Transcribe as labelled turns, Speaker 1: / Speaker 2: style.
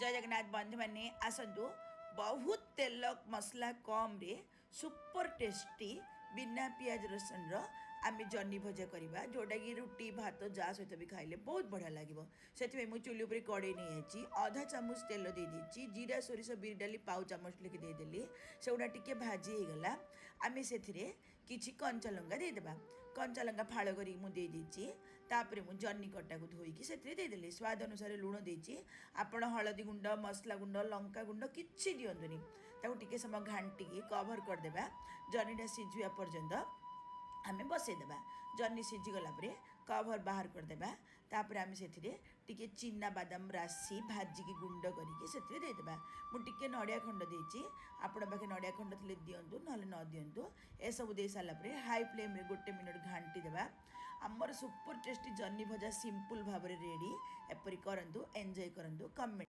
Speaker 1: जय जगन्नाथ बंधु मैंने आसतु बहुत तेल मसला कम रे सुपर टेस्टी बिना पियाज रसुन आम जन्नी भजा करवा जोटा कि रुटी भात जा सहित भी खाइले बहुत बढ़िया लगे से मुझे चुली उपर कड़े नहीं आधा चामच तेल दे देती जीरा सोरिष बिर डाली पाउ चामच लिखि देदेली से गुड़ा टी भाजी होगला आम से किसी कंचा लंका देदेबा कंचा लंका फाड़ कर मुझे मुझे जन्नी कटा को धोईकी से देदेली स्वाद अनुसार लुण देती आपण हलदी गुंड मसला गुंड लंका गुंड किसी दिंतुनि टे समय घाटिकी कभर करदे जन्नीटा सीझा पर्यंत आम बसईदेवा जन्नी सीझीगला कभर बाहर करदेबा तापर आम से चिना बादाम राशि भाजिकी गुंड करके देदेबा मुझे नड़िया खंड देती आपण पाखे नड़िया खंड थे दिंतु ना न दिंतु ए सब दे सारापर हाई फ्लेम रे 1 मिनट घाटी देवा आमर सुपर टेस्टी जन्नी भजा सिंपल भाव रेडी एपरी करंतु एंजॉय करंतु कमेंट